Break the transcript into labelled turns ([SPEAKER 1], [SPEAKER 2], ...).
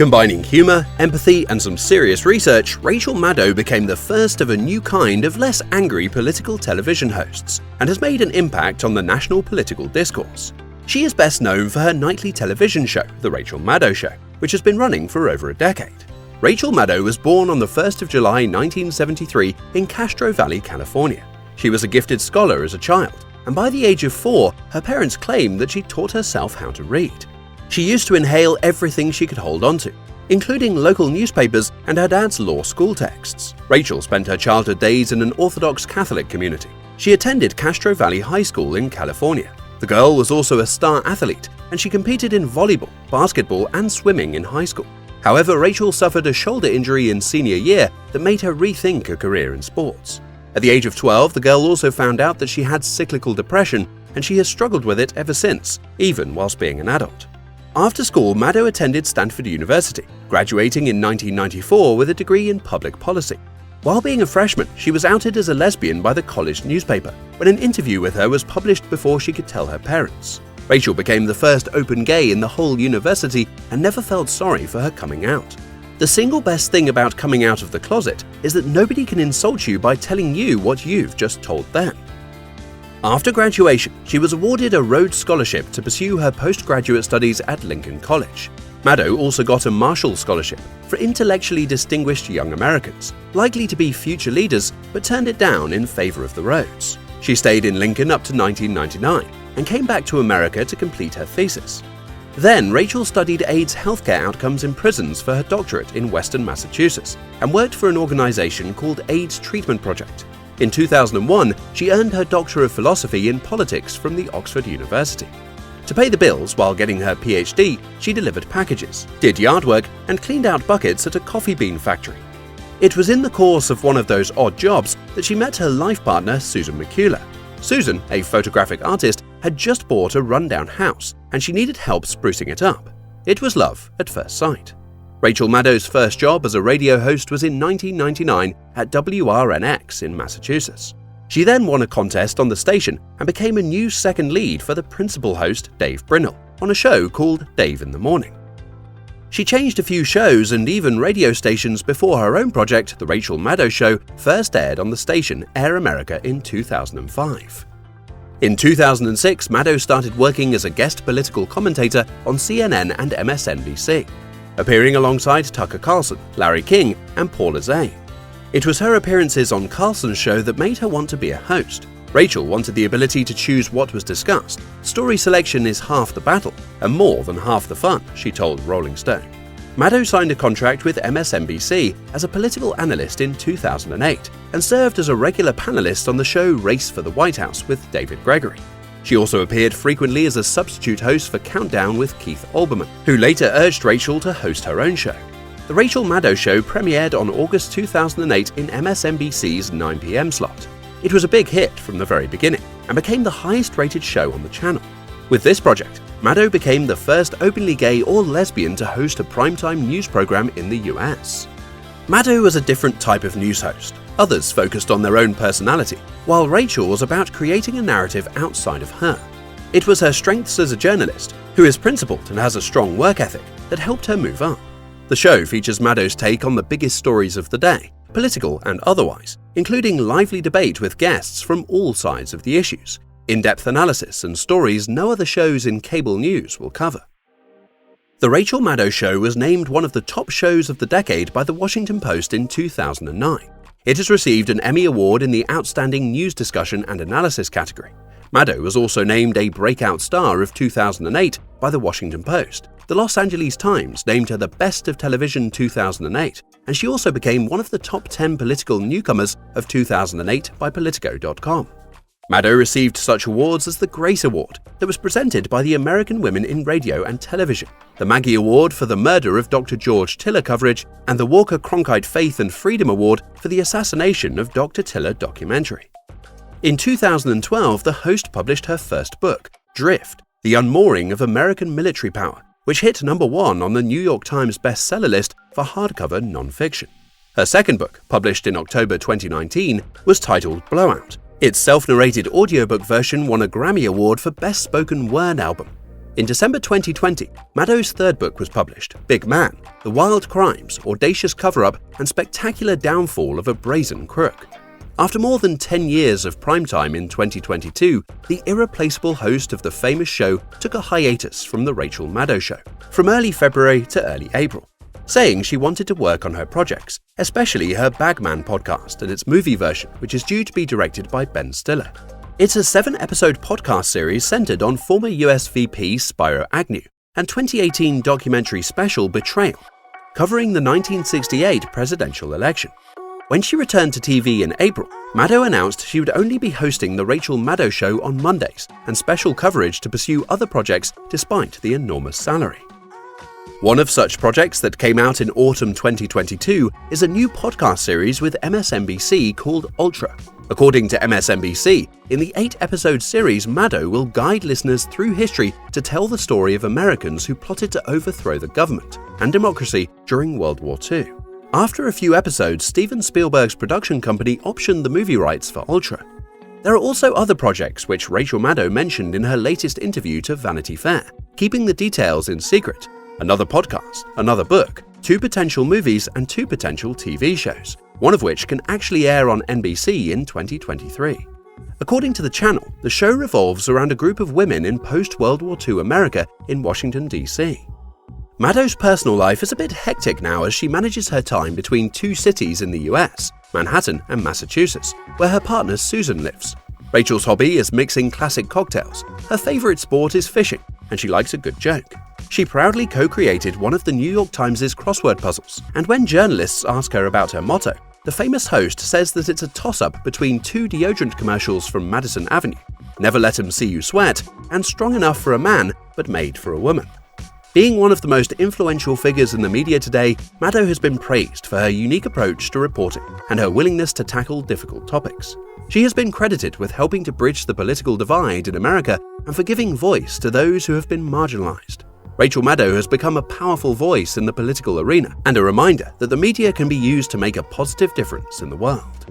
[SPEAKER 1] Combining humor, empathy, and some serious research, Rachel Maddow became the first of a new kind of less angry political television hosts and has made an impact on the national political discourse. She is best known for her nightly television show, The Rachel Maddow Show, which has been running for over a decade. Rachel Maddow was born on the 1st of July 1973 in Castro Valley, California. She was a gifted scholar as a child, and by the age of 4, her parents claimed that she taught herself how to read. She used to inhale everything she could hold onto, including local newspapers and her dad's law school texts. Rachel spent her childhood days in an Orthodox Catholic community. She attended Castro Valley High School in California. The girl was also a star athlete, and she competed in volleyball, basketball, and swimming in high school. However, Rachel suffered a shoulder injury in senior year that made her rethink a career in sports. At the age of 12, the girl also found out that she had cyclical depression, and she has struggled with it ever since, even whilst being an adult. After school, Maddow attended Stanford University, graduating in 1994 with a degree in public policy. While being a freshman, she was outed as a lesbian by the college newspaper when an interview with her was published before she could tell her parents. Rachel became the first open gay in the whole university and never felt sorry for her coming out. The single best thing about coming out of the closet is that nobody can insult you by telling you what you've just told them. After graduation, she was awarded a Rhodes Scholarship to pursue her postgraduate studies at Lincoln College. Maddow also got a Marshall Scholarship for intellectually distinguished young Americans, likely to be future leaders, but turned it down in favor of the Rhodes. She stayed in Lincoln up to 1999 and came back to America to complete her thesis. Then, Rachel studied AIDS healthcare outcomes in prisons for her doctorate in Western Massachusetts and worked for an organization called AIDS Treatment Project. In 2001, she earned her Doctor of Philosophy in Politics from the Oxford University. To pay the bills while getting her PhD, she delivered packages, did yard work, and cleaned out buckets at a coffee bean factory. It was in the course of one of those odd jobs that she met her life partner, Susan McCullough. Susan, a photographic artist, had just bought a rundown house, and she needed help sprucing it up. It was love at first sight. Rachel Maddow's first job as a radio host was in 1999 at WRNX in Massachusetts. She then won a contest on the station and became a new second lead for the principal host, Dave Brinnell, on a show called Dave in the Morning. She changed a few shows and even radio stations before her own project, The Rachel Maddow Show, first aired on the station Air America in 2005. In 2006, Maddow started working as a guest political commentator on CNN and MSNBC, appearing alongside Tucker Carlson, Larry King, and Paula Zane. It was her appearances on Carlson's show that made her want to be a host. Rachel wanted the ability to choose what was discussed. Story selection is half the battle, and more than half the fun, she told Rolling Stone. Maddow signed a contract with MSNBC as a political analyst in 2008 and served as a regular panelist on the show Race for the White House with David Gregory. She also appeared frequently as a substitute host for Countdown with Keith Olbermann, who later urged Rachel to host her own show. The Rachel Maddow Show premiered on August 2008 in MSNBC's 9 p.m. slot. It was a big hit from the very beginning and became the highest-rated show on the channel. With this project, Maddow became the first openly gay or lesbian to host a primetime news program in the US. Maddow was a different type of news host. Others focused on their own personality, while Rachel was about creating a narrative outside of her. It was her strengths as a journalist, who is principled and has a strong work ethic, that helped her move up. The show features Maddow's take on the biggest stories of the day, political and otherwise, including lively debate with guests from all sides of the issues, in-depth analysis and stories no other shows in cable news will cover. The Rachel Maddow Show was named one of the top shows of the decade by The Washington Post in 2009. It has received an Emmy Award in the Outstanding News Discussion and Analysis category. Maddow was also named a Breakout Star of 2008 by The Washington Post. The Los Angeles Times named her the Best of Television 2008, and she also became one of the top 10 political newcomers of 2008 by Politico.com. Maddow received such awards as the Grace Award that was presented by the American Women in Radio and Television, the Maggie Award for the murder of Dr. George Tiller coverage, and the Walker Cronkite Faith and Freedom Award for the assassination of Dr. Tiller documentary. In 2012, the host published her first book, Drift, The Unmooring of American Military Power, which hit number 1 on the New York Times bestseller list for hardcover nonfiction. Her second book, published in October 2019, was titled Blowout. Its self-narrated audiobook version won a Grammy Award for Best Spoken Word Album. In December 2020, Maddow's third book was published, Big Man: The Wild Crimes, Audacious Cover-Up, and Spectacular Downfall of a Brazen Crook. After more than 10 years of primetime in 2022, the irreplaceable host of the famous show took a hiatus from The Rachel Maddow Show, from early February to early April, saying she wanted to work on her projects, especially her Bagman podcast and its movie version, which is due to be directed by Ben Stiller. It's a 7-episode podcast series centered on former US VP Spiro Agnew and 2018 documentary special Betrayal, covering the 1968 presidential election. When she returned to TV in April, Maddow announced she would only be hosting The Rachel Maddow Show on Mondays and special coverage to pursue other projects despite the enormous salary. One of such projects that came out in autumn 2022 is a new podcast series with MSNBC called Ultra. According to MSNBC, in the 8-episode series, Maddow will guide listeners through history to tell the story of Americans who plotted to overthrow the government and democracy during World War II. After a few episodes, Steven Spielberg's production company optioned the movie rights for Ultra. There are also other projects which Rachel Maddow mentioned in her latest interview to Vanity Fair, keeping the details in secret: another podcast, another book, 2 potential movies, and 2 potential TV shows, one of which can actually air on NBC in 2023. According to the channel, the show revolves around a group of women in post-World War II America in Washington, D.C. Maddow's personal life is a bit hectic now as she manages her time between 2 cities in the US, Manhattan and Massachusetts, where her partner Susan lives. Rachel's hobby is mixing classic cocktails, her favorite sport is fishing, and she likes a good joke. She proudly co-created one of the New York Times' crossword puzzles, and when journalists ask her about her motto, the famous host says that it's a toss-up between 2 deodorant commercials from Madison Avenue: Never Let 'Em See You Sweat and Strong Enough for a Man, but Made for a Woman. Being one of the most influential figures in the media today, Maddow has been praised for her unique approach to reporting and her willingness to tackle difficult topics. She has been credited with helping to bridge the political divide in America and for giving voice to those who have been marginalized. Rachel Maddow has become a powerful voice in the political arena and a reminder that the media can be used to make a positive difference in the world.